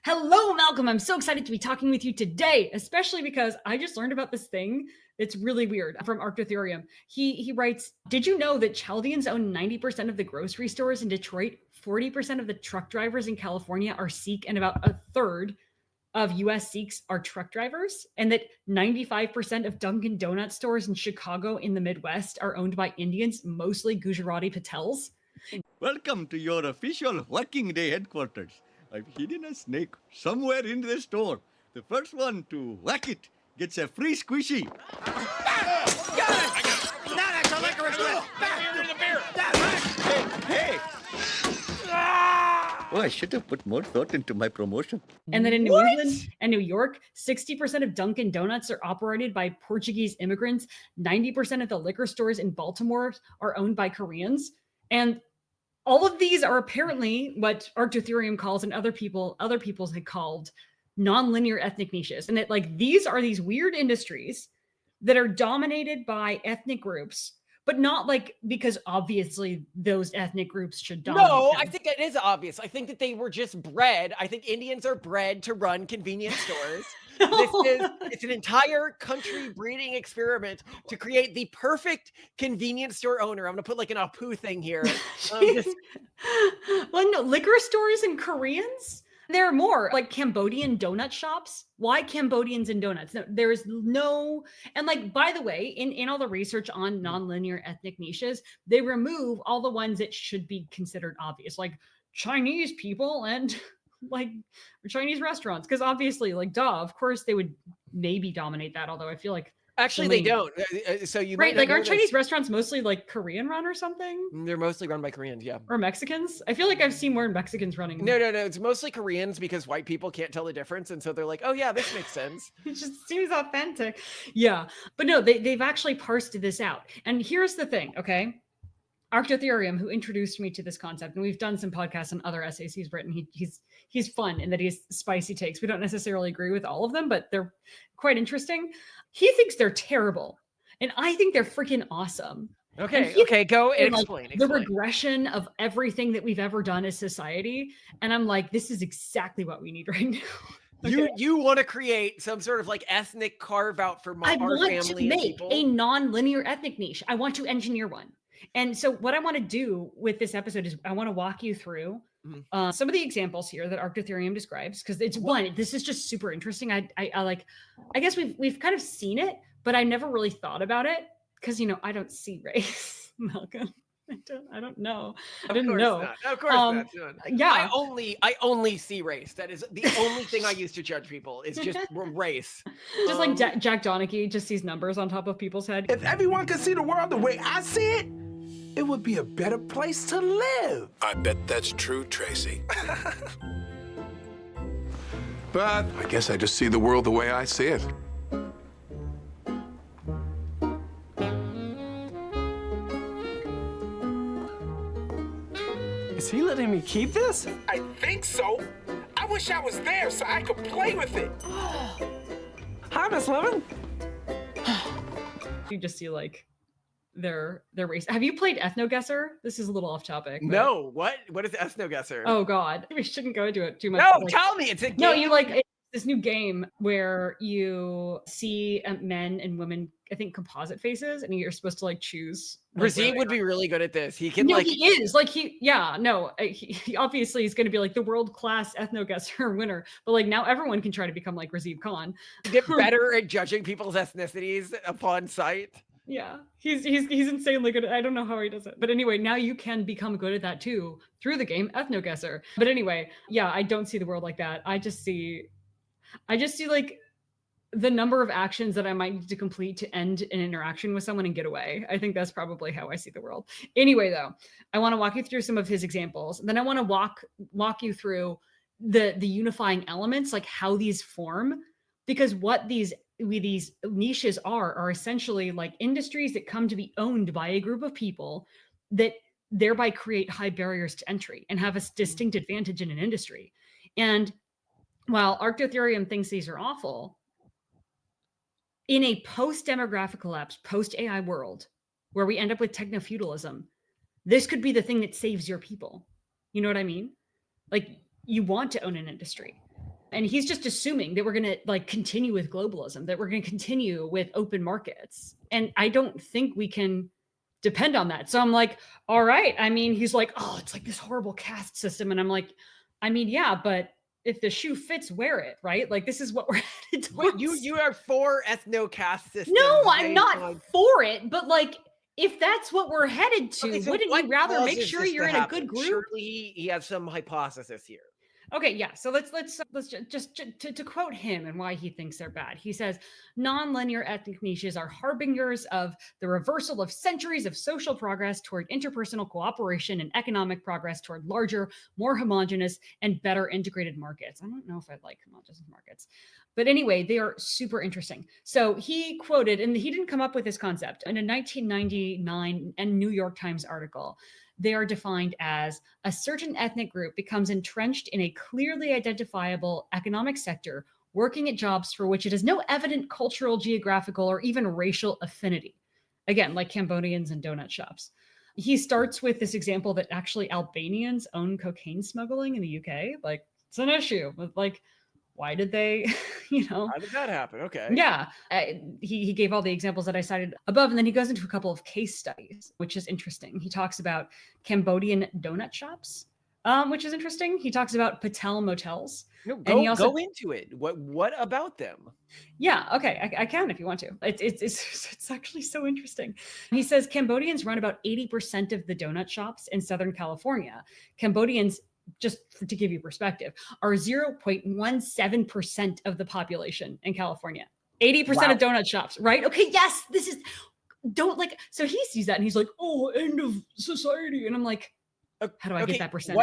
Hello, Malcolm. I'm so excited to be talking with you today, especially because I just learned about this thing. It's really weird from Arc Ethereum. He writes, did you know that Chaldeans own 90% of the grocery stores in Detroit, 40% of the truck drivers in California are Sikh, and about a third of US Sikhs are truck drivers, and that 95% of Dunkin Donuts stores in Chicago in the Midwest are owned by Indians, mostly Gujarati Patels? Welcome to your official working day headquarters. I've hidden a snake somewhere in the store. The first one to whack it gets a free squishy. Got it! Now that's a licorice whip! Hey! Oh, I should have put more thought into my promotion. And then in New England and New York, 60% of Dunkin Donuts are operated by Portuguese immigrants. 90% of the liquor stores in Baltimore are owned by Koreans. And all of these are apparently what Arc Ethereum calls, and other peoples had called, nonlinear ethnic niches. And that these are these weird industries that are dominated by ethnic groups, but not because obviously those ethnic groups should dominate. No, them. I think it is obvious. I think that they were just bred. I think Indians are bred to run convenience stores. It's an entire country breeding experiment to create the perfect convenience store owner. I'm gonna put an Apu thing here. Well, no, liquor stores and Koreans. There are more Cambodian donut shops. Why Cambodians and donuts? No, there is no, and by the way, in all the research on nonlinear ethnic niches, they remove all the ones that should be considered obvious, like Chinese people and Chinese restaurants, because obviously, duh, of course they would maybe dominate that. Although I feel like actually they don't. So you right, aren't Chinese restaurants mostly Korean run or something? They're mostly run by Koreans, yeah, or Mexicans. I feel like I've seen more Mexicans running. No, it's mostly Koreans because white people can't tell the difference, and so they're like, oh yeah, this makes sense. It just seems authentic. Yeah, but no, they've actually parsed this out. And here's the thing, okay? Arc Ethereum, who introduced me to this concept, and we've done some podcasts on other essays he's written. He's fun in that he has spicy takes. We don't necessarily agree with all of them, but they're quite interesting. He thinks they're terrible, and I think they're freaking awesome. Okay, go and explain. The regression of everything that we've ever done as society, and I'm like, this is exactly what we need right now. Okay. You want to create some sort of ethnic carve out for our family and people? I want to make a non-linear ethnic niche. I want to engineer one. And so what I want to do with this episode is I want to walk you through some of the examples here that Arc Ethereum describes, because this is just super interesting. I guess we've kind of seen it, but I never really thought about it because I don't see race, Malcolm. I don't know. I didn't know. Of course not. Yeah. I only see race. That is the only thing I use to judge people is just race. Just Jack Donaghy just sees numbers on top of people's head. If everyone could see the world the way I see it, it would be a better place to live. I bet that's true, Tracy. But I guess I just see the world the way I see it. Is he letting me keep this? I think so. I wish I was there so I could play with it. Hi, Miss Lemon. You just see their race. Have you played Ethnoguesser? This is a little off topic. But... No, what is Ethnoguesser? Oh God, we shouldn't go into it too much. No, tell me, it's a game. No, you it's this new game where you see men and women, I think, composite faces, and you're supposed to choose. Razib would be really good at this. He can he is he obviously is going to be the world-class Ethnoguesser winner, but now everyone can try to become like Razib Khan. Get better at judging people's ethnicities upon sight. Yeah, he's insanely good. I don't know how he does it, but anyway, now you can become good at that too through the game Ethnoguesser. But anyway, yeah, I don't see the world like that. I just see the number of actions that I might need to complete to end an interaction with someone and get away. I think that's probably how I see the world. Anyway, though, I want to walk you through some of his examples. Then I want to walk you through the unifying elements, how these form, because what these niches are essentially industries that come to be owned by a group of people that thereby create high barriers to entry and have a distinct advantage in an industry. And while Arc Ethereum thinks these are awful, in a post-demographic collapse, post-AI world, where we end up with techno-feudalism, this could be the thing that saves your people. You know what I mean? You want to own an industry. And he's just assuming that we're going to like continue with globalism, that we're going to continue with open markets. And I don't think we can depend on that. So I'm like, all right. I mean, he's like, oh, it's like this horrible caste system. And I'm like, I mean, yeah, but if the shoe fits, wear it, right? Like this is what we're headed towards. You are for ethno-caste systems. No, I'm not for it, but like if that's what we're headed to, Okay, so wouldn't you rather make sure you're in a good group? Surely he has some hypothesis here. Okay, yeah. So let's just to quote him and why he thinks they're bad. He says non-linear ethnic niches are harbingers of the reversal of centuries of social progress toward interpersonal cooperation and economic progress toward larger, more homogenous, and better integrated markets. I don't know if I like homogenous markets, but anyway, they are super interesting. So he quoted, and he didn't come up with this concept, in a 1999 New York Times article. They are defined as a certain ethnic group becomes entrenched in a clearly identifiable economic sector, working at jobs for which it has no evident cultural, geographical, or even racial affinity. Again, like Cambodians and donut shops. He starts with this example that actually Albanians own cocaine smuggling in the UK. Like, it's an issue with like, why did they, How did that happen? Okay. Yeah. He gave all the examples that I cited above, and then he goes into a couple of case studies, which is interesting. He talks about Cambodian donut shops, which is interesting. He talks about Patel motels. No, and he also go into it. What about them? Yeah, okay, I can if you want to. It's actually so interesting. He says Cambodians run about 80% of the donut shops in Southern California. Cambodians, just to give you perspective, are 0.17% of the population in California. 80% of donut shops, right? Okay, yes, this is, don't like, so he sees that and he's like, oh, end of society. And I'm like, how do I get that percentage?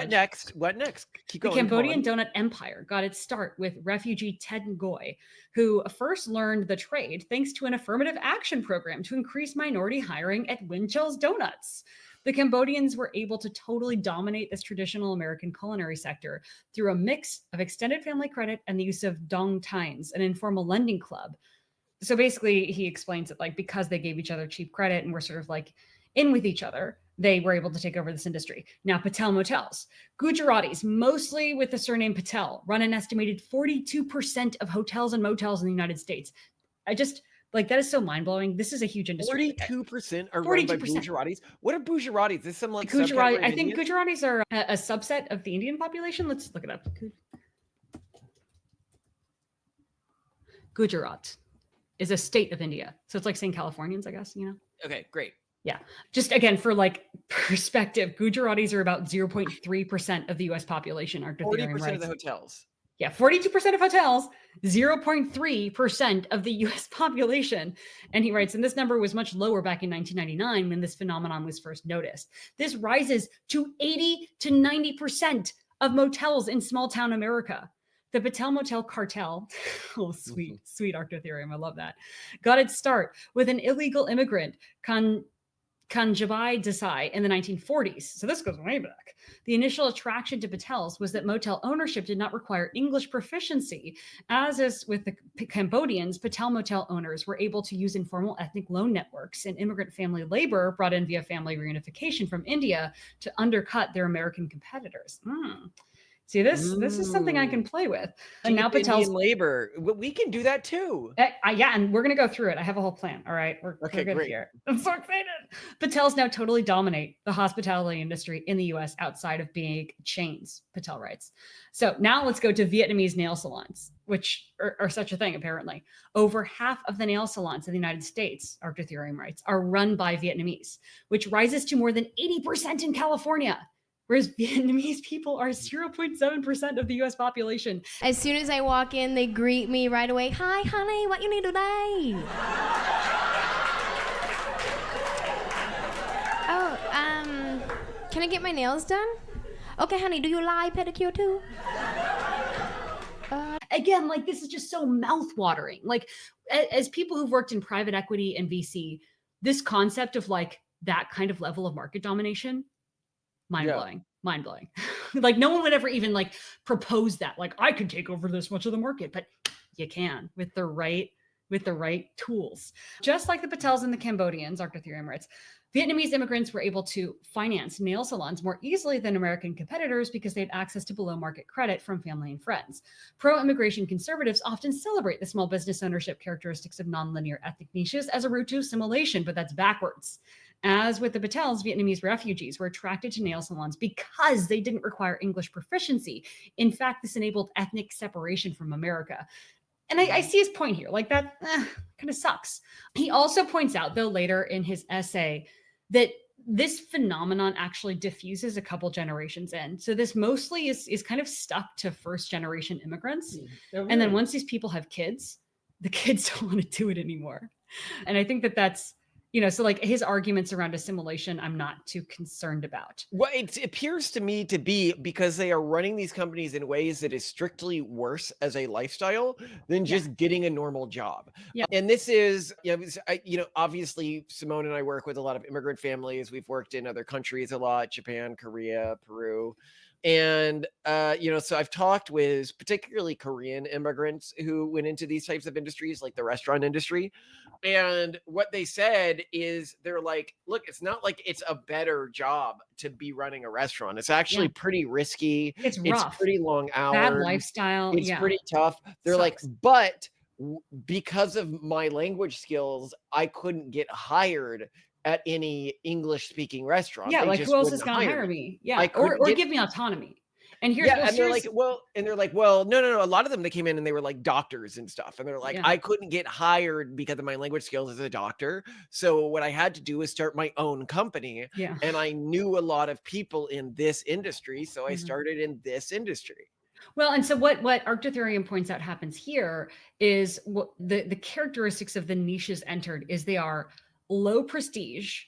What next? Keep going. The Cambodian donut empire got its start with refugee Ted Ngoy, who first learned the trade thanks to an affirmative action program to increase minority hiring at Winchell's Donuts. The Cambodians were able to totally dominate this traditional American culinary sector through a mix of extended family credit and the use of dong tines, an informal lending club. So basically, he explains it like because they gave each other cheap credit and were sort of like in with each other, they were able to take over this industry. Now, Patel motels. Gujaratis, mostly with the surname Patel, run an estimated 42% of hotels and motels in the United States. I just... like, that is so mind-blowing. This is a huge industry. 42% are run by Gujaratis. What are Gujaratis? Is this some like Gujarati? I think Gujaratis are a subset of the Indian population. Let's look it up. Gujarat is a state of India. So it's like saying Californians, I guess, Okay, great. Yeah. Just again, for like perspective, Gujaratis are about 0.3% of the US population. 40% of the hotels. Yeah, 42% of hotels, 0.3% of the US population. And he writes, and this number was much lower back in 1999 when this phenomenon was first noticed. This rises to 80 to 90% of motels in small town America. The Patel Motel cartel, oh, sweet Arc Ethereum, I love that, got its start with an illegal immigrant, Kanjabai Desai, in the 1940s. So this goes way back. The initial attraction to Patels was that motel ownership did not require English proficiency. As is with the Cambodians, Patel motel owners were able to use informal ethnic loan networks and immigrant family labor brought in via family reunification from India to undercut their American competitors. See, this is something I can play with. And now Patel's labor. We can do that too. Yeah, and we're going to go through it. I have a whole plan. All right. We're good great. here. I'm so excited. Patels now totally dominate the hospitality industry in the US outside of being chains, Patel writes. So now let's go to Vietnamese nail salons, which are such a thing, apparently. Over half of the nail salons in the United States, Arc Ethereum writes, are run by Vietnamese, which rises to more than 80% in California. Whereas Vietnamese people are 0.7% of the US population. As soon as I walk in, they greet me right away. Hi, honey, what you need today? Can I get my nails done? Okay, honey, do you lie pedicure too? Again, like this is just so mouth-watering. Like as people who've worked in private equity and VC, this concept of like that kind of level of market domination, mind-blowing. Like no one would ever even like propose that. Like I could take over this much of the market, but you can with the right with the right tools. Just like the Patels and the Cambodians, Arc Ethereum writes, Vietnamese immigrants were able to finance nail salons more easily than American competitors because they had access to below market credit from family and friends. Pro-immigration conservatives often celebrate the small business ownership characteristics of nonlinear ethnic niches as a route to assimilation, but that's backwards. As with the Patels, Vietnamese refugees were attracted to nail salons because they didn't require English proficiency. In fact, this enabled ethnic separation from America. And I see his point here. Like that kind of sucks. He also points out, though, later in his essay, that this phenomenon actually diffuses a couple generations in. So this mostly is kind of stuck to first generation immigrants. And then once these people have kids, the kids don't want to do it anymore. And I think that that's, so like his arguments around assimilation, I'm not too concerned about. Well, it appears to me to be because they are running these companies in ways that is strictly worse as a lifestyle than just getting a normal job. Yeah. And this is, obviously Simone and I work with a lot of immigrant families. We've worked in other countries a lot, Japan, Korea, Peru. And, so I've talked with particularly Korean immigrants who went into these types of industries, like the restaurant industry. And what they said is they're like, look, it's not like it's a better job to be running a restaurant. It's actually pretty risky. It's rough. It's pretty long hours. Bad lifestyle. It's pretty tough. They're like, but because of my language skills, I couldn't get hired at any English speaking restaurant. Yeah, They like just who else is wouldn't going to hire hire me. me? Yeah, I or couldn't get- give me autonomy. And here's and they're like, well, no. A lot of them, they came in and they were like doctors and stuff. And they're like, I couldn't get hired because of my language skills as a doctor. So what I had to do was start my own company. Yeah. And I knew a lot of people in this industry. So I started in this industry. Well, and so what Arc Ethereum points out happens here is what the characteristics of the niches entered is they are low prestige,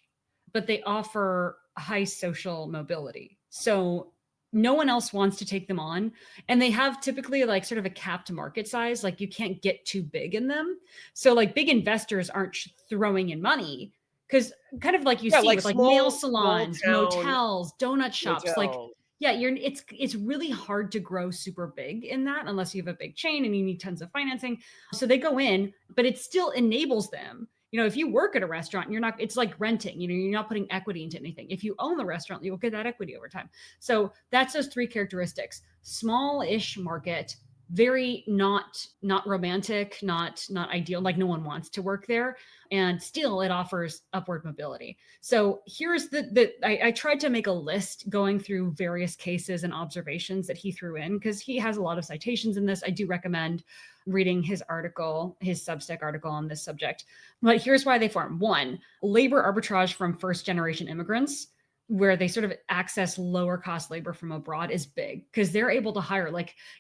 but they offer high social mobility. So no one else wants to take them on. And they have typically like sort of a capped market size. Like you can't get too big in them. So like big investors aren't throwing in money because kind of like you see with like nail salons, motels, donut shops, like it's really hard to grow super big in that unless you have a big chain and you need tons of financing. So they go in, but it still enables them. If you work at a restaurant, it's like renting, you're not putting equity into anything. If you own the restaurant, you'll get that equity over time. So that's those three characteristics: small-ish market, very not romantic, not ideal, like no one wants to work there. And still it offers upward mobility. So here's I tried to make a list going through various cases and observations that he threw in because he has a lot of citations in this. I do recommend reading his article, his Substack article on this subject. But here's why they form. One, labor arbitrage from first generation immigrants, where they sort of access lower cost labor from abroad, is big because they're able to hire,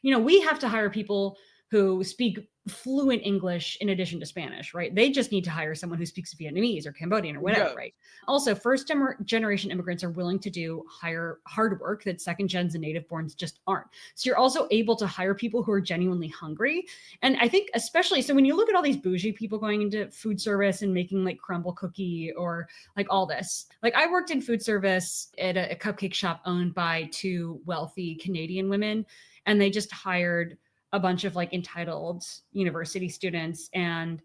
we have to hire people who speak fluent English in addition to Spanish, right? They just need to hire someone who speaks Vietnamese or Cambodian or whatever, right? Also, first generation immigrants are willing to do hard work that second gens and native borns just aren't. So you're also able to hire people who are genuinely hungry. And I think especially, so when you look at all these bougie people going into food service and making like crumble cookie or like all this, like I worked in food service at a cupcake shop owned by two wealthy Canadian women, and they just hired a bunch of like entitled university students. And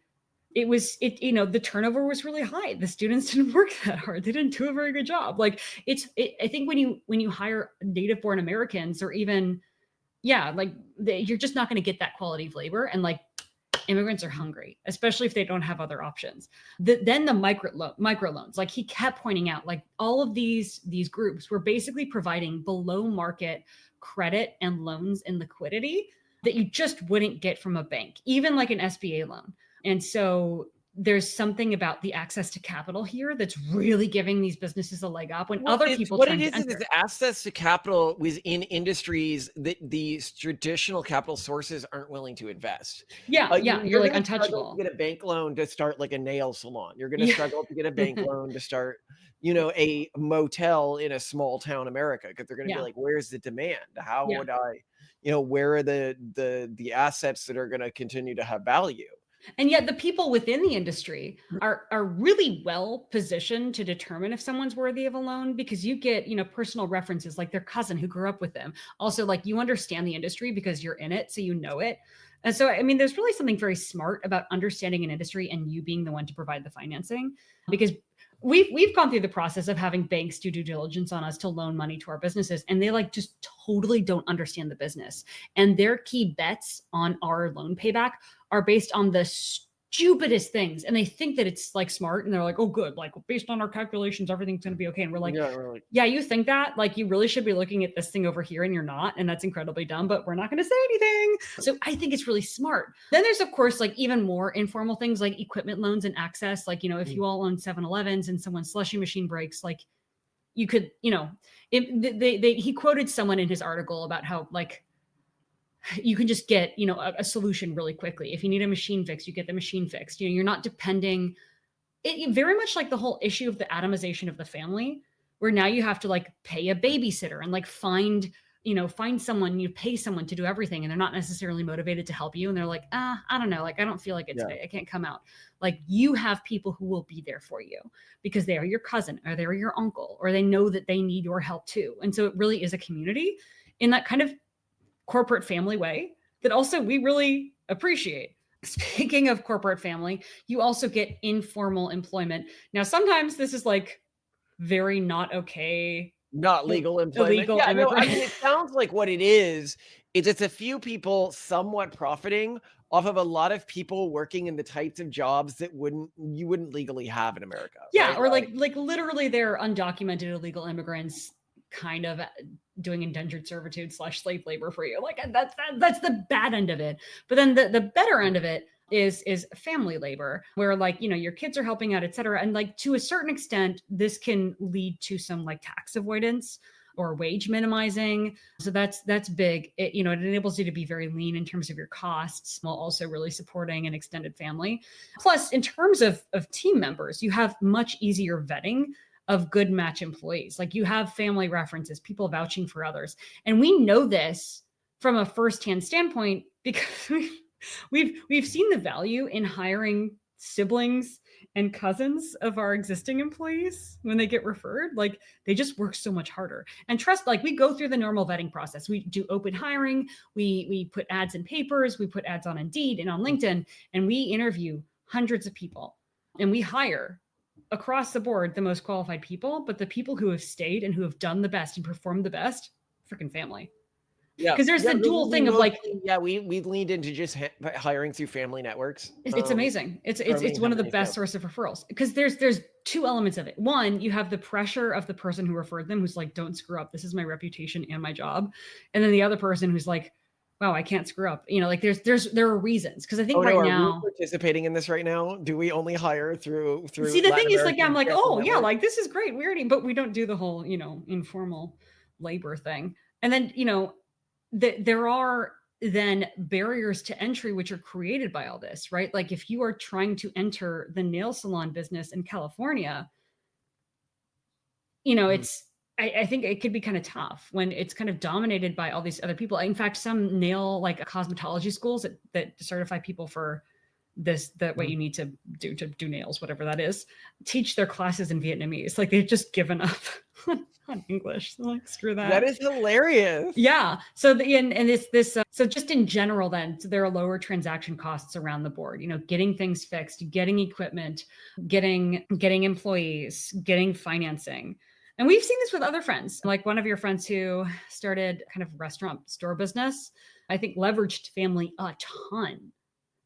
the turnover was really high. The students didn't work that hard. They didn't do a very good job. I think when you hire native born Americans or even, you're just not going to get that quality of labor. And like immigrants are hungry, especially if they don't have other options. Then the microloans, like he kept pointing out, like all of these groups were basically providing below market credit and loans and liquidity that you just wouldn't get from a bank, even like an SBA loan. And so there's something about the access to capital here that's really giving these businesses a leg up when other people what trying it to is enter. access to capital within industries that these traditional capital sources aren't willing to invest. You're like gonna struggle untouchable. to get a bank loan to start like a nail salon. You're going to struggle to get a bank loan to start a motel in a small town America, because they're going to be like, where's the demand? How would I, where are the assets that are going to continue to have value? And yet the people within the industry are really well positioned to determine if someone's worthy of a loan, because you get, personal references like their cousin who grew up with them. Also, like you understand the industry because you're in it, so you know it. And so, I mean, there's really something very smart about understanding an industry and you being the one to provide the financing, because we've gone through the process of having banks do due diligence on us to loan money to our businesses, and they like just totally don't understand the business. And their key bets on our loan payback are based on the stupidest things, and they think that it's like smart, and they're like, oh good, like based on our calculations everything's going to be okay. And we're like, yeah, you think that, like you really should be looking at this thing over here and you're not, and that's incredibly dumb, but we're not going to say anything. So I think it's really smart. Then there's of course like even more informal things like equipment loans and access. Like, you know, if you all own 7-Elevens and someone's slushy machine breaks, like you could, you know, he quoted someone in his article about how like you can just get, you know, a solution really quickly. If you need a machine fixed, you get the machine fixed. You know, you're not depending. It very much like the whole issue of the atomization of the family, where now you have to like pay a babysitter and like find someone, you pay someone to do everything, and they're not necessarily motivated to help you. And they're like, I don't know, like I don't feel like it today. I can't come out. Like you have people who will be there for you because they are your cousin or they're your uncle, or they know that they need your help too. And so it really is a community in that kind of corporate family way that also we really appreciate. Speaking of corporate family, you also get informal employment. Now, sometimes this is like very not okay. Not legal employment. Illegal Yeah, no, I immigrant. mean, it sounds like what it is it's a few people somewhat profiting off of a lot of people working in the types of jobs that you wouldn't legally have in America. Yeah, right? or like literally they're undocumented illegal immigrants kind of doing indentured servitude / slave labor for you. Like that's the bad end of it. But then the better end of it is family labor, where like, you know, your kids are helping out, et cetera. And like to a certain extent, this can lead to some like tax avoidance or wage minimizing. So that's big. It, you know, it enables you to be very lean in terms of your costs while also really supporting an extended family. Plus, in terms of team members, you have much easier vetting of good match employees. Like you have family references, people vouching for others. And we know this from a firsthand standpoint because we've seen the value in hiring siblings and cousins of our existing employees when they get referred. Like they just work so much harder. And trust, like we go through the normal vetting process. We do open hiring, we put ads in papers, we put ads on Indeed and on LinkedIn, and we interview hundreds of people. And we hire across the board the most qualified people, but the people who have stayed and who have done the best and performed the best, freaking family. Yeah, because there's the dual thing of like, we leaned into just hiring through family networks. It's amazing. It's one of the best source of referrals, because there's two elements of it. One, you have the pressure of the person who referred them, who's like, don't screw up, this is my reputation and my job. And then the other person who's like, wow, I can't screw up. You know, like there are reasons. Because I think now, are we participating in this right now? Do we only hire through? See, the thing is, like, I'm like, oh yeah, like this is great. We already, but we don't do the whole, you know, informal labor thing. And then, you know, there are then barriers to entry which are created by all this, right? Like if you are trying to enter the nail salon business in California, you know, I think it could be kind of tough when it's kind of dominated by all these other people. In fact, some nail like cosmetology schools that certify people for what you need to do nails, whatever that is, teach their classes in Vietnamese. Like they've just given up on English. So like, screw that. That is hilarious. Yeah. So so just in general, then, so there are lower transaction costs around the board, you know, getting things fixed, getting equipment, getting employees, getting financing. And we've seen this with other friends, like one of your friends who started kind of restaurant store business, I think leveraged family a ton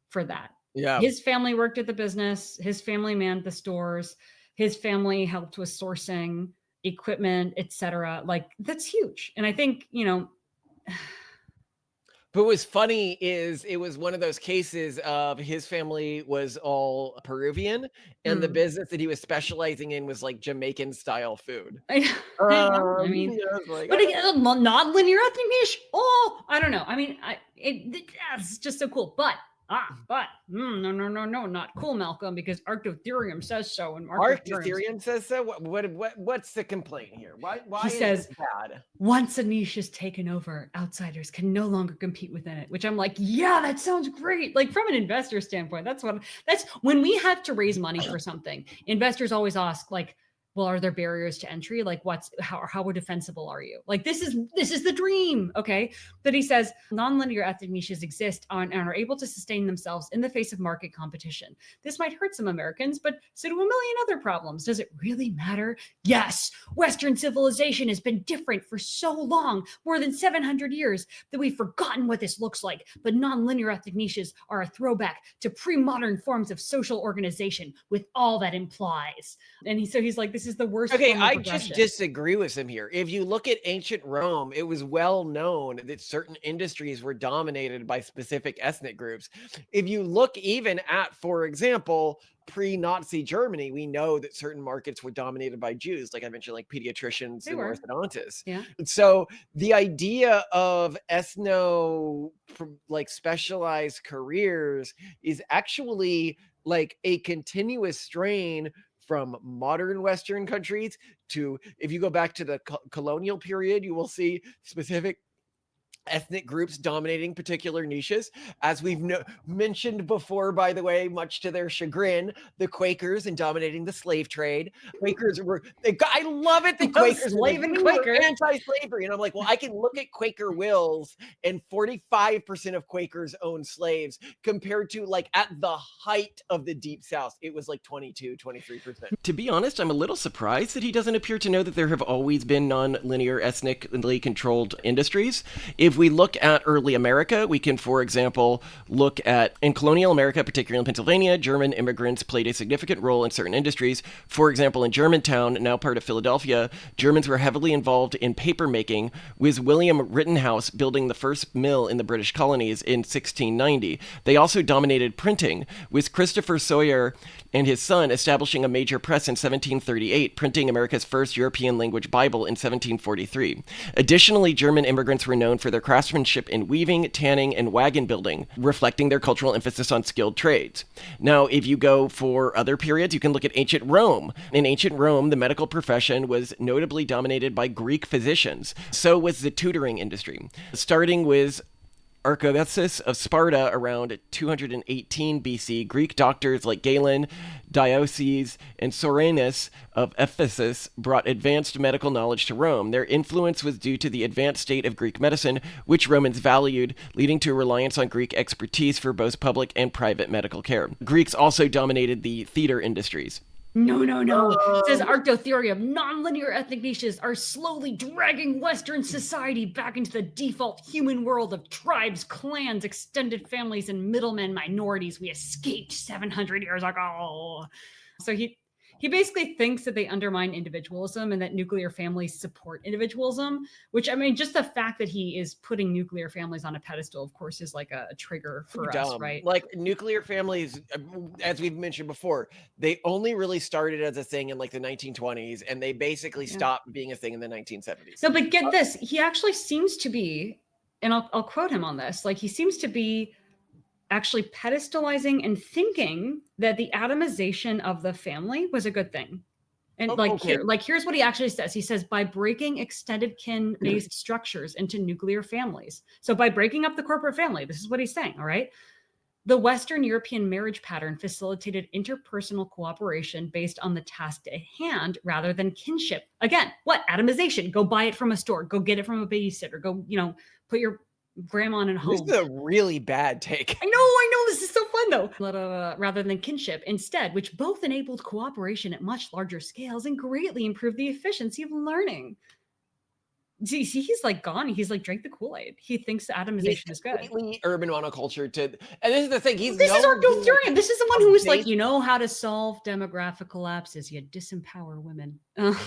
for that. Yeah. His family worked at the business. His family manned the stores. His family helped with sourcing, equipment, etc. Like that's huge. And I think, you know, but what's funny is it was one of those cases of his family was all Peruvian, and the business that he was specializing in was like Jamaican style food. I mean, like, but again, non-linear ethnic niche. Oh, I don't know. I mean, it's just so cool. But no, not cool, Malcolm, because Arc Ethereum says so. And Arc Ethereum says so. What's the complaint here? Why he is says this bad? Once a niche is taken over, outsiders can no longer compete within it. Which I'm like, yeah, that sounds great. Like from an investor standpoint, that's when we have to raise money for something. Investors always ask, like, well, are there barriers to entry? Like how defensible are you? Like this is the dream. Okay. But he says nonlinear ethnic niches exist and are able to sustain themselves in the face of market competition. This might hurt some Americans, but so do a million other problems. Does it really matter? Yes. Western civilization has been different for so long, more than 700 years, that we've forgotten what this looks like. But nonlinear ethnic niches are a throwback to pre-modern forms of social organization with all that implies. And he's like, this is the worst. Okay, form of I just progression. disagree with him here. If you look at ancient Rome, it was well known that certain industries were dominated by specific ethnic groups. If you look even at, for example, pre-Nazi Germany, we know that certain markets were dominated by Jews, like I mentioned, like pediatricians and orthodontists. Yeah. So the idea of like specialized careers is actually like a continuous strain from modern Western countries to, if you go back to the colonial period, you will see specific ethnic groups dominating particular niches. As we've mentioned before, by the way, much to their chagrin, the Quakers and dominating the slave trade. Quakers were, I love it. The Quakers were anti-slavery. And I'm like, well, I can look at Quaker wills and 45% of Quakers own slaves compared to like at the height of the Deep South, it was like 22-23%. To be honest, I'm a little surprised that he doesn't appear to know that there have always been non-linear ethnically controlled industries. If we look at early America, we can, for example, look at in colonial America, particularly in Pennsylvania, German immigrants played a significant role in certain industries. For example, in Germantown, now part of Philadelphia, Germans were heavily involved in paper making, with William Rittenhouse building the first mill in the British colonies in 1690. They also dominated printing, with Christopher Sawyer and his son establishing a major press in 1738, printing America's first European language Bible in 1743. Additionally, German immigrants were known for their craftsmanship in weaving, tanning, and wagon building, reflecting their cultural emphasis on skilled trades. Now, if you go for other periods, you can look at ancient Rome. In ancient Rome, the medical profession was notably dominated by Greek physicians. So was the tutoring industry. Starting with Archelaus of Sparta around 218 BC, Greek doctors like Galen, Diocles, and Soranus of Ephesus brought advanced medical knowledge to Rome. Their influence was due to the advanced state of Greek medicine, which Romans valued, leading to a reliance on Greek expertise for both public and private medical care. Greeks also dominated the theater industries. No. It says Arc Ethereum, nonlinear ethnic niches are slowly dragging Western society back into the default human world of tribes, clans, extended families, and middlemen minorities we escaped 700 years ago. So he basically thinks that they undermine individualism and that nuclear families support individualism, which, I mean, just the fact that he is putting nuclear families on a pedestal, of course, is like a trigger for us, right? Like nuclear families, as we've mentioned before, they only really started as a thing in like the 1920s, and they basically stopped being a thing in the 1970s. No, but get this, he actually seems to be, and I'll quote him on this, like he seems to be actually pedestalizing and thinking that the atomization of the family was a good thing. And here's what he actually says. He says, by breaking extended kin-based structures into nuclear families. So by breaking up the corporate family, this is what he's saying, all right? The Western European marriage pattern facilitated interpersonal cooperation based on the task at hand rather than kinship. Again, what? Atomization. Go buy it from a store. Go get it from a babysitter. Go, put your grandma in a home. This is a really bad take. I know. This is so fun though. Rather than kinship, instead, which both enabled cooperation at much larger scales and greatly improved the efficiency of learning. See, he's like gone. He's like drank the Kool-Aid. He thinks atomization is good. Completely urban monoculture and this is the thing. This is Arc Ethereum. This is the one who was like, you know how to solve demographic collapses. You disempower women.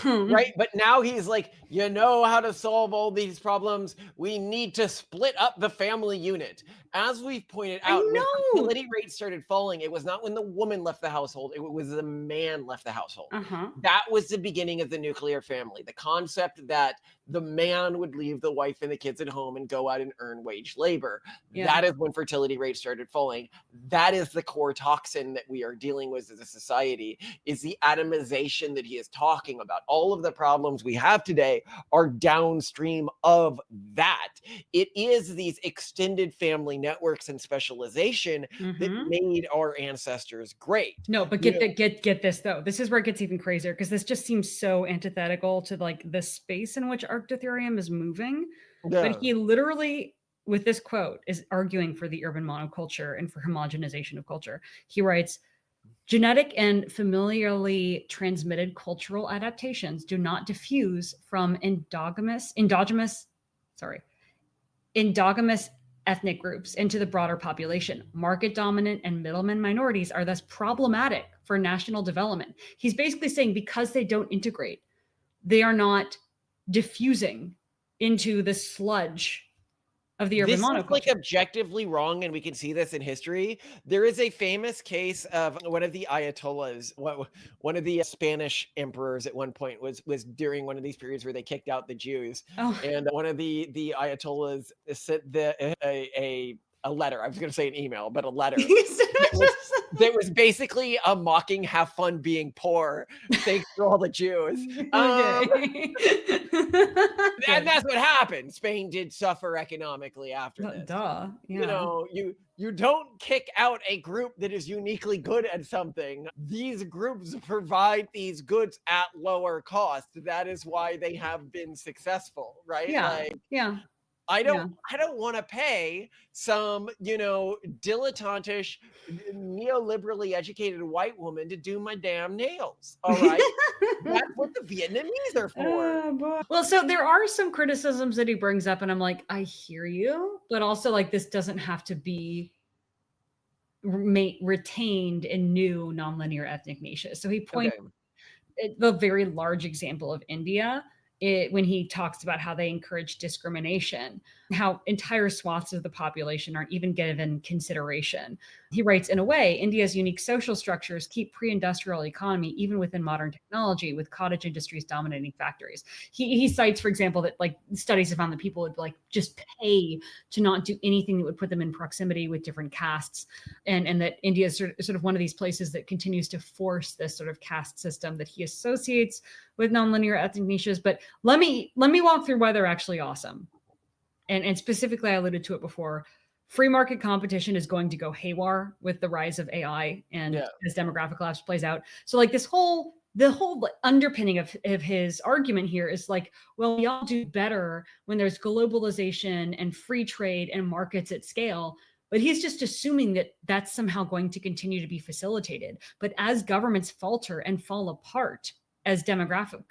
Right, but now he's like, you know how to solve all these problems. We need to split up the family unit. As we've pointed out, when fertility rates started falling, it was not when the woman left the household, it was the man left the household. That was the beginning of the nuclear family. The concept that the man would leave the wife and the kids at home and go out and earn wage labor. That is when fertility rates started falling. That is the core toxin that we are dealing with as a society, is the atomization that he is talking talking about. All of the problems we have today are downstream of that. It is these extended family networks and specialization that made our ancestors great. No, but get this though. This is where it gets even crazier, because this just seems so antithetical to like the space in which Arc Ethereum is moving. But he literally, with this quote, is arguing for the urban monoculture and for homogenization of culture. He writes, genetic and familiarly transmitted cultural adaptations do not diffuse from endogamous ethnic groups into the broader population. Market dominant and middleman minorities are thus problematic for national development. He's basically saying because they don't integrate, they are not diffusing into the sludge of the urban monoculture. This is like objectively wrong, and we can see this in history. There is a famous case of one of the Ayatollahs, one of the Spanish emperors at one point was during one of these periods where they kicked out the Jews. And one of the Ayatollahs sent a letter. I was going to say an email, but a letter that was basically a mocking "have fun being poor" thanks to all the Jews. And that's what happened. Spain did suffer economically after this. Yeah. You know, you don't kick out a group that is uniquely good at something. These groups provide these goods at lower cost. That is why they have been successful, right? I don't want to pay some, dilettantish, neoliberally educated white woman to do my damn nails. All right. That's what the Vietnamese are for. Well, so there are some criticisms that he brings up, and I'm like, I hear you, but also like this doesn't have to be retained in new nonlinear ethnic niches. So he points the very large example of India. When he talks about how they encourage discrimination, how entire swaths of the population aren't even given consideration. He writes, in a way, India's unique social structures keep pre-industrial economy even within modern technology, with cottage industries dominating factories. He cites, for example, that like studies have found that people would like just pay to not do anything that would put them in proximity with different castes, and that India is sort of one of these places that continues to force this sort of caste system that he associates with nonlinear ethnic niches. But let me walk through why they're actually awesome. And specifically, I alluded to it before. Free market competition is going to go haywire with the rise of AI and as demographic collapse plays out. So like the whole underpinning of his argument here is like, well, we all do better when there's globalization and free trade and markets at scale. But he's just assuming that that's somehow going to continue to be facilitated. But as governments falter and fall apart, as demographic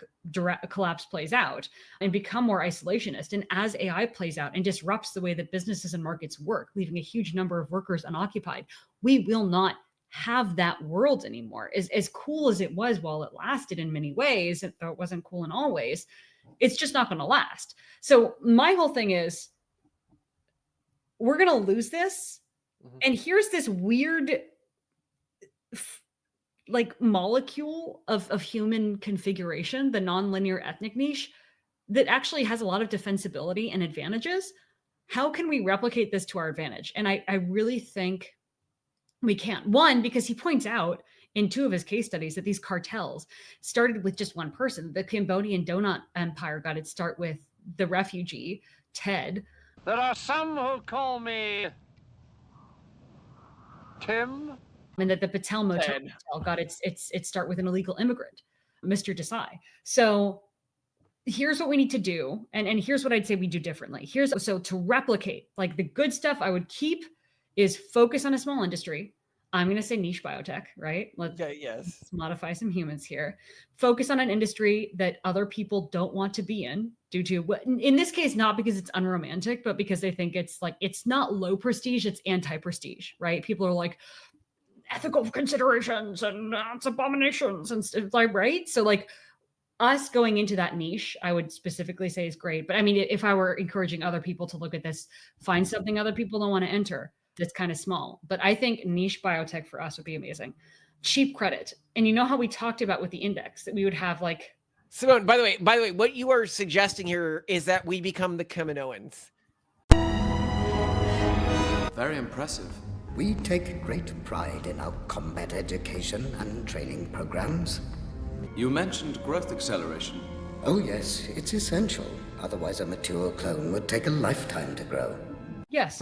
collapse plays out and become more isolationist, and as AI plays out and disrupts the way that businesses and markets work, leaving a huge number of workers unoccupied, we will not have that world anymore. As cool as it was while it lasted in many ways, though it wasn't cool in all ways, it's just not going to last. So my whole thing is, we're going to lose this. And here's this weird like molecule of human configuration, the nonlinear ethnic niche, that actually has a lot of defensibility and advantages. How can we replicate this to our advantage? And I really think we can't. One, because he points out in two of his case studies that these cartels started with just one person. The Cambodian donut empire got its start with the refugee, Ted. There are some who call me Tim. And that the Patel Motel got its start with an illegal immigrant, Mr. Desai. So here's what we need to do. And here's what I'd say we do differently. So to replicate, like the good stuff I would keep is focus on a small industry. I'm going to say niche biotech, right? Let's modify some humans here. Focus on an industry that other people don't want to be in due to, in this case, not because it's unromantic, but because they think it's like, it's not low prestige, it's anti-prestige, right? People are like, ethical considerations and it's abominations and stuff, like, right? So like us going into that niche, I would specifically say is great. But I mean, if I were encouraging other people to look at this, find something other people don't want to enter that's kind of small. But I think niche biotech for us would be amazing. Cheap credit. And you know how we talked about with the index that we would have like... Simone, by the way, what you are suggesting here is that we become the Kaminoans. Very impressive. We take great pride in our combat education and training programs. You mentioned growth acceleration. Oh yes, it's essential. Otherwise a mature clone would take a lifetime to grow. Yes.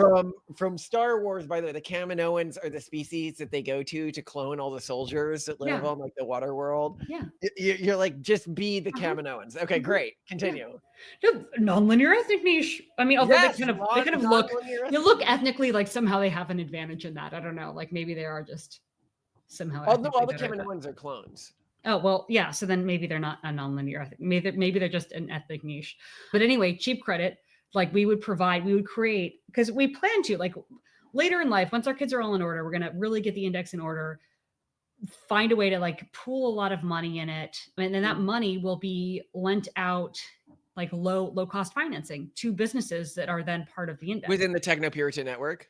From Star Wars, by the way, the Kaminoans are the species that they go to clone all the soldiers that live on like the water world. Yeah. You're like, just be the Kaminoans. Okay, great. Continue. Non-linear ethnic niche. I mean, although Yes, they kind of look, ethnically like somehow they have an advantage in that. I don't know. Like maybe they are just somehow. All the Kaminoans are clones. Oh, well, yeah. So then maybe they're not a non-linear ethnic. Maybe they're just an ethnic niche. But anyway, cheap credit. Like we would create, because we plan to, like later in life, once our kids are all in order, we're going to really get the index in order, find a way to like pool a lot of money in it. And then that money will be lent out like low cost financing to businesses that are then part of the index. Within the Techno-Puritan network?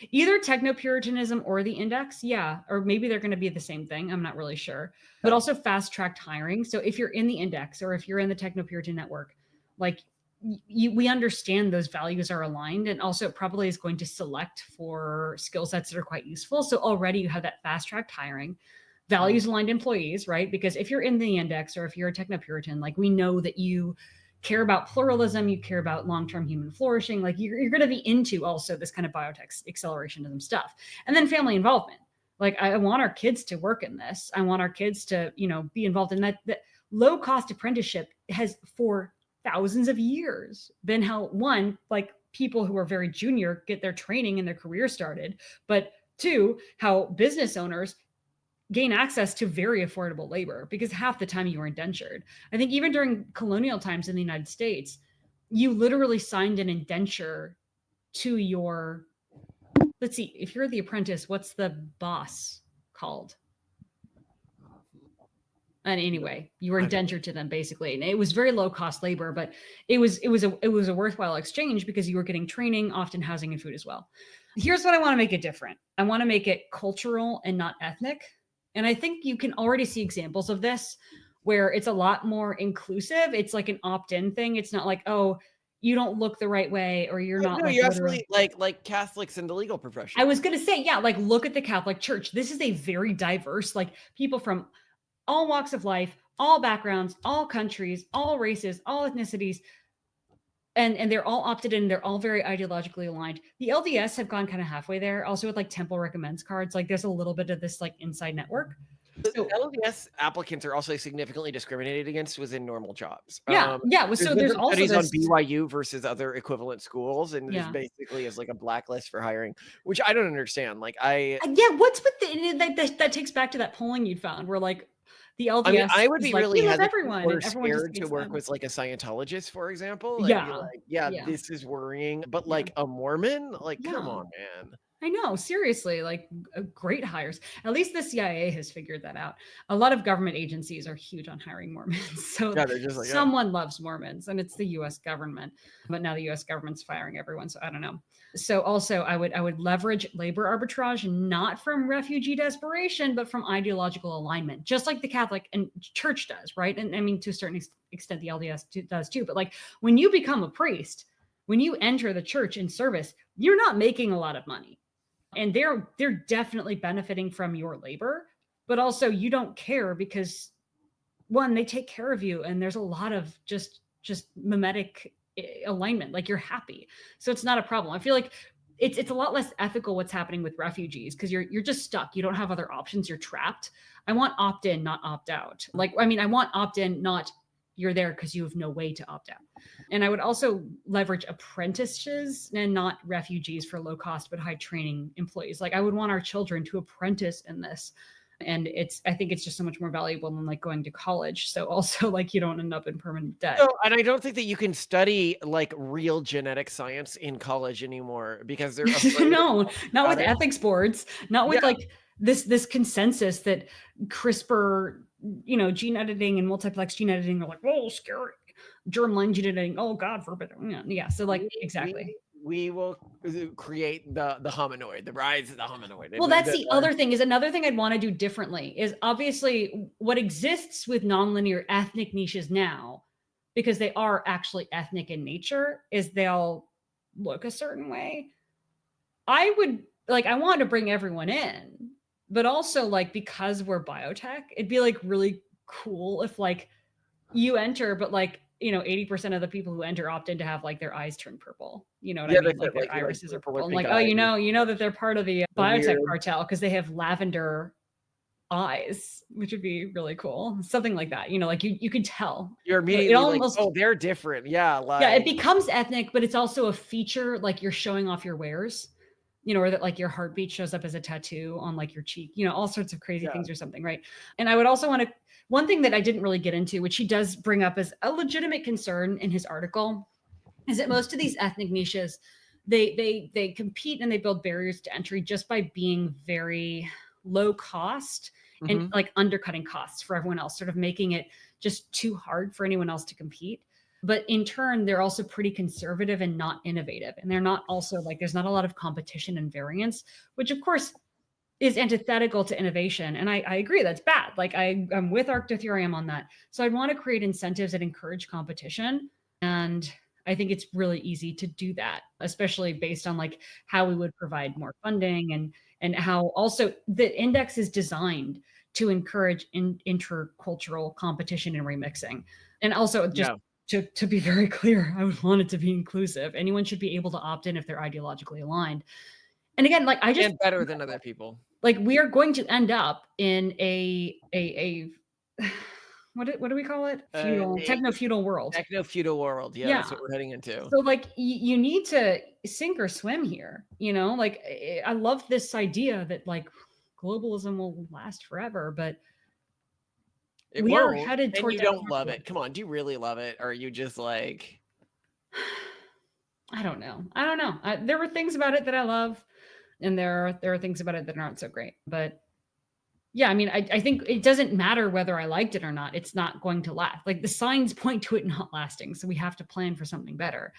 Either techno-puritanism or the index, yeah. Or maybe they're going to be the same thing. I'm not really sure. But also fast-tracked hiring. So if you're in the index or if you're in the techno-puritan network, like we understand those values are aligned, and also it probably is going to select for skill sets that are quite useful. So already you have that fast-tracked hiring, values-aligned employees, right? Because if you're in the index or if you're a techno-puritan, like we know that you care about pluralism, you care about long-term human flourishing, like you're going to be into also this kind of biotech accelerationism stuff. And then family involvement. Like I want our kids to work in this. I want our kids to, be involved in that. That low-cost apprenticeship has for thousands of years been how, one, like people who are very junior get their training and their career started, but two, how business owners gain access to very affordable labor because half the time you were indentured. I think even during colonial times in the United States, you literally signed an indenture to your, let's see, if you're the apprentice, what's the boss called? And anyway, you were indentured to them basically, and it was very low cost labor, but it was a worthwhile exchange because you were getting training, often housing and food as well. Here's what I want to make it different. I want to make it cultural and not ethnic. And I think you can already see examples of this where it's a lot more inclusive. It's like an opt-in thing. It's not like, oh, you don't look the right way or you're not. No, like you absolutely like Catholics in the legal profession. I was going to say, yeah, like look at the Catholic Church. This is a very diverse, like people from all walks of life, all backgrounds, all countries, all races, all ethnicities. And they're all opted in. They're all very ideologically aligned. The LDS have gone kind of halfway there. Also with like Temple recommends cards, like there's a little bit of this like inside network. So LDS applicants are also significantly discriminated against within normal jobs. Yeah. So there's also studies on BYU versus other equivalent schools, and there's Yeah. basically is like a blacklist for hiring, which I don't understand. Like what's with that takes back to that polling you'd found where like the LDS. I mean, I would is be like, really we love hesitant everyone, or and everyone just scared to hates work them. with like a Scientologist, for example. Yeah. Like, this is worrying. But like a Mormon, like, come Yeah. on, man. I know, seriously, like great hires. At least the CIA has figured that out. A lot of government agencies are huge on hiring Mormons. So Yeah, they're just like, someone loves Mormons, and it's the US government. But now the US government's firing everyone, so I don't know. So also I would leverage labor arbitrage, not from refugee desperation, but from ideological alignment, just like the Catholic and Church does, right? And I mean, to a certain extent, the LDS does too. But like when you become a priest, when you enter the church in service, you're not making a lot of money. And they're definitely benefiting from your labor, but also you don't care because one, they take care of you, and there's a lot of just mimetic alignment. Like you're happy, so it's not a problem. I feel like it's a lot less ethical what's happening with refugees because you're just stuck. You don't have other options. You're trapped. I want opt-in, not opt-out. Like I want opt-in, not you're there because you have no way to opt out. And I would also leverage apprentices and not refugees for low cost but high training employees. Like I would want our children to apprentice in this. And I think it's just so much more valuable than like going to college. So also like you don't end up in permanent debt. So, and I don't think that you can study like real genetic science in college anymore because they're no, not with ethics boards, not with like this consensus that CRISPR, gene editing and multiplex gene editing are like, oh, scary. Germline gene editing, oh, God forbid. Yeah. So like, exactly. We will create the hominoid, the rise of the hominoid. Well, that's the other thing. Is another thing I'd want to do differently is obviously what exists with nonlinear ethnic niches now, because they are actually ethnic in nature, is they'll look a certain way. I want to bring everyone in, but also like because we're biotech, it'd be like really cool if like you enter, but like, you know, 80% of the people who enter opt in to have like their eyes turn purple. You know what I mean? Like their irises are purple. And like, oh, you know that they're part of the biotech cartel because they have lavender eyes, which would be really cool. Something like that. You know, like you could tell. You're immediately almost, like, oh, they're different. Yeah. Like, yeah, it becomes ethnic, but it's also a feature, like you're showing off your wares, you know, or that like your heartbeat shows up as a tattoo on like your cheek, you know, all sorts of crazy things or something, right? And I would also want to, one thing that I didn't really get into, which he does bring up as a legitimate concern in his article, is that most of these ethnic niches, they compete and they build barriers to entry just by being very low cost and like undercutting costs for everyone else, sort of making it just too hard for anyone else to compete. But in turn, they're also pretty conservative and not innovative. And they're not also like, there's not a lot of competition and variance, which of course is antithetical to innovation. And I agree, that's bad. Like I'm with Arc Ethereum on that. So I'd want to create incentives that encourage competition. And I think it's really easy to do that, especially based on like how we would provide more funding and how also the index is designed to encourage intercultural competition and remixing. And also just to be very clear, I would want it to be inclusive. Anyone should be able to opt in if they're ideologically aligned. And again, like I just and better than other people. Like we are going to end up in a what do we call it? Techno-feudal world. Techno-feudal world. Yeah, that's what we're heading into. So like you need to sink or swim here, you know? Like I love this idea that like globalism will last forever, but we are headed towards. You don't love it. Come on, do you really love it, or are you just like? I don't know. There were things about it that I love, and there are things about it that aren't so great. But yeah, I mean, I think it doesn't matter whether I liked it or not. It's not going to last. Like the signs point to it not lasting, so we have to plan for something better.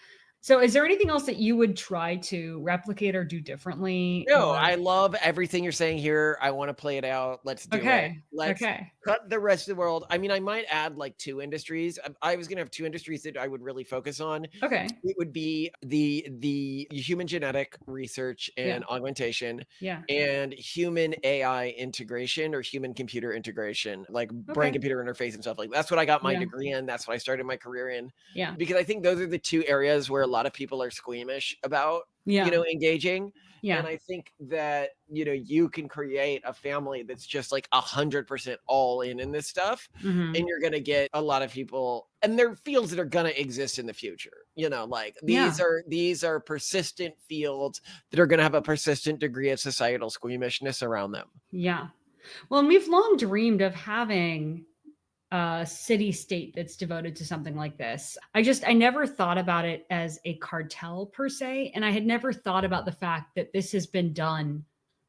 So is there anything else that you would try to replicate or do differently? No, I love everything you're saying here. I want to play it out. Let's do it. Let's cut the rest of the world. I mean, I might add like 2 industries. I was going to have 2 industries that I would really focus on. Okay. It would be the human genetic research and augmentation and human AI integration or human computer integration, like brain computer interface and stuff like that. That's what I got my degree in. That's what I started my career in. Yeah. Because I think those are the 2 areas where a lot of people are squeamish about, you know, engaging. Yeah. And I think that, you know, you can create a family that's just like 100% all in this stuff. And you're going to get a lot of people, and they're fields that are going to exist in the future. You know, like these are persistent fields that are going to have a persistent degree of societal squeamishness around them. Yeah. Well, and we've long dreamed of having city state that's devoted to something like this. I never thought about it as a cartel per se. And I had never thought about the fact that this has been done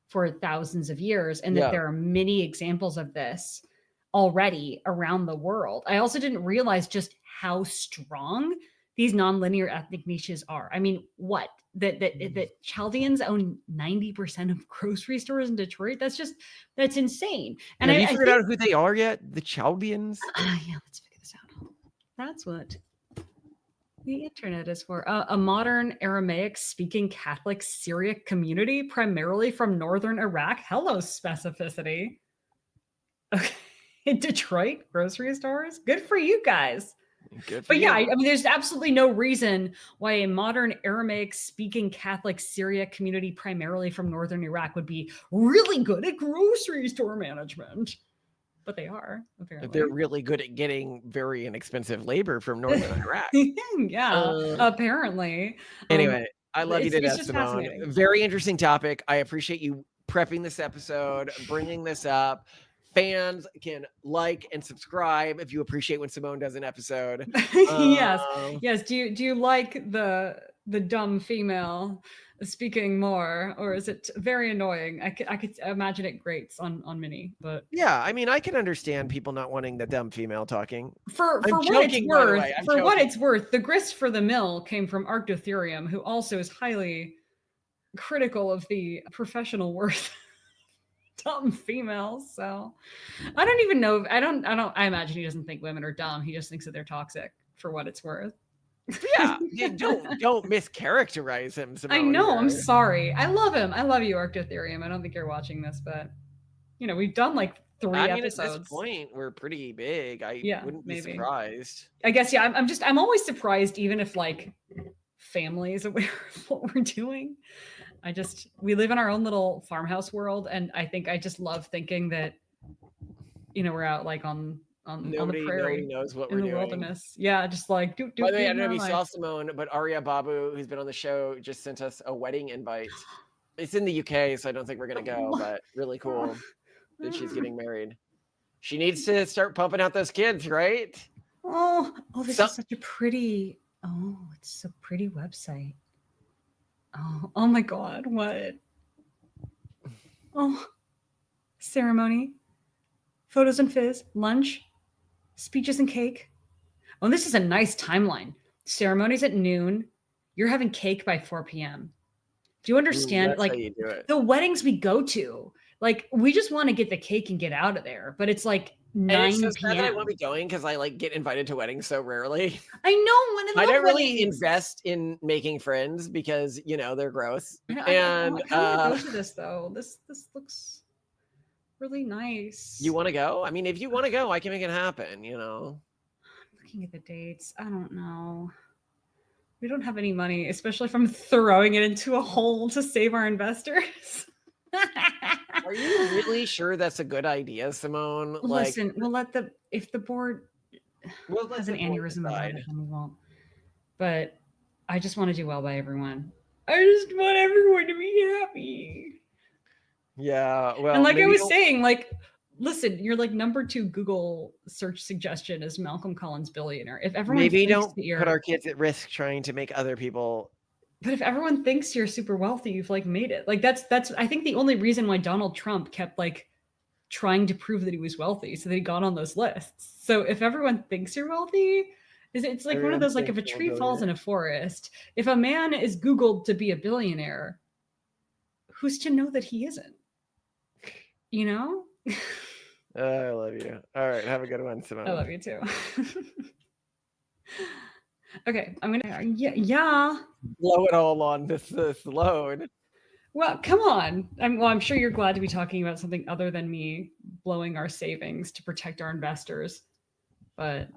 for thousands of years and that there are many examples of this already around the world. I also didn't realize just how strong these nonlinear ethnic niches are. I mean, what? That Chaldeans own 90% of grocery stores in Detroit? That's insane. And have you figured out who they are yet? The Chaldeans? Yeah, let's figure this out. That's what the internet is for. A modern Aramaic-speaking Catholic Syriac community, primarily from northern Iraq. Hello, specificity. Okay. In Detroit grocery stores? Good for you guys. But yeah, I mean, there's absolutely no reason why a modern Aramaic-speaking Catholic Syriac community, primarily from northern Iraq, would be really good at grocery store management. But they are, apparently. They're really good at getting very inexpensive labor from northern Iraq. Apparently. Anyway, I love you to death, Simone. Very interesting topic. I appreciate you prepping this episode, bringing this up. Fans can like and subscribe if you appreciate when Simone does an episode. Yes. Do you like the dumb female speaking more, or is it very annoying? I could imagine it grates on many, but yeah, I mean, I can understand people not wanting the dumb female talking. For what it's worth, the grist for the mill came from Arc Ethereum, who also is highly critical of the professional worth dumb females. So I don't even know. I imagine he doesn't think women are dumb. He just thinks that they're toxic, for what it's worth. Yeah, don't mischaracterize him, Simone. I know. I'm sorry. I love him. I love you, Arc Ethereum. I don't think you're watching this, but we've done like 3 I mean, episodes. at this point, we're pretty big. I Yeah, wouldn't be maybe. surprised. I guess, yeah, I'm always surprised, even if like family is aware of what we're doing. We live in our own little farmhouse world, and I think I just love thinking that, we're out like on the prairie, Nobody knows what in we're the doing. wilderness. Yeah, just like By the way, I don't know if you saw Simone, but Arya Babu, who's been on the show, just sent us a wedding invite. It's in the UK, so I don't think we're gonna go, but really cool that she's getting married. She needs to start pumping out those kids, right? Oh, this is such a pretty. Oh, it's a pretty website. Oh my God, what? Oh, ceremony, photos and fizz, lunch, speeches and cake. Oh, this is a nice timeline. Ceremonies at noon. You're having cake by 4 p.m. Do you understand? That's like how you do it. The weddings we go to, like we just want to get the cake and get out of there, but it's like 9 It's so sad p.m. that I won't be going because I like get invited to weddings so rarely. I know. I don't really invest in making friends because they're gross. I kind of want to go to this though. This looks really nice. You want to go? I mean, if you want to go, I can make it happen. I'm looking at the dates. I don't know. We don't have any money, especially if I'm throwing it into a hole to save our investors. Are you really sure that's a good idea, Simone? Listen, if the board has an aneurysm about it, then we won't. But I just want to do well by everyone. I just want everyone to be happy. Yeah, well, and like I was saying, like, listen, you're like number 2 Google search suggestion is Malcolm Collins billionaire. If everyone don't put our kids at risk trying to make other people. But if everyone thinks you're super wealthy, you've like made it. Like that's I think the only reason why Donald Trump kept like trying to prove that he was wealthy, so that he got on those lists. So if everyone thinks you're wealthy, it's like one of those, like if a tree falls in a forest, if a man is Googled to be a billionaire, who's to know that he isn't? I love you. All right, have a good one, Simone. I love you too. Okay, I'm gonna yeah. Blow it all on this load. Well, come on. I'm sure you're glad to be talking about something other than me blowing our savings to protect our investors, but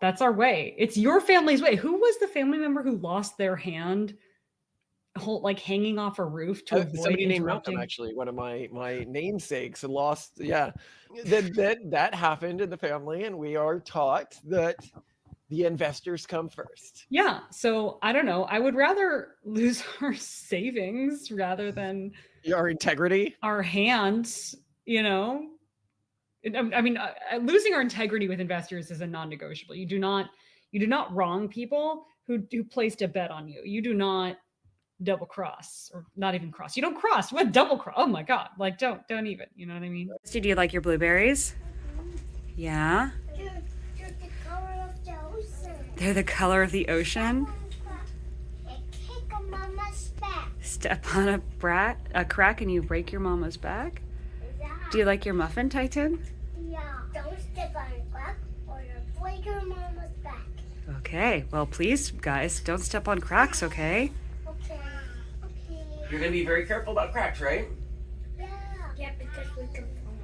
that's our way. It's your family's way. Who was the family member who lost their hand, like hanging off a roof to avoid somebody named interrupting? Malcolm, actually, one of my namesakes, lost. Yeah, that happened in the family, and we are taught that the investors come first. Yeah, so I don't know. I would rather lose our savings rather than our integrity, our hands. I mean, losing our integrity with investors is a non-negotiable. You do not wrong people who placed a bet on you. You do not double cross, or not even cross. You don't cross. What double cross? Oh my God! Like don't even. You know what I mean? Do you like your blueberries? Yeah. They're the color of the ocean. They're the color of the ocean. Kick a mama's back. Step on a crack and you break your mama's back. Yeah. Do you like your muffin, Titan? Yeah. Don't step on a crack or you'll break your mama's back. Okay. Well, please, guys, don't step on cracks, okay? Okay. You're gonna be very careful about cracks, right? Yeah. Yeah, because we can fall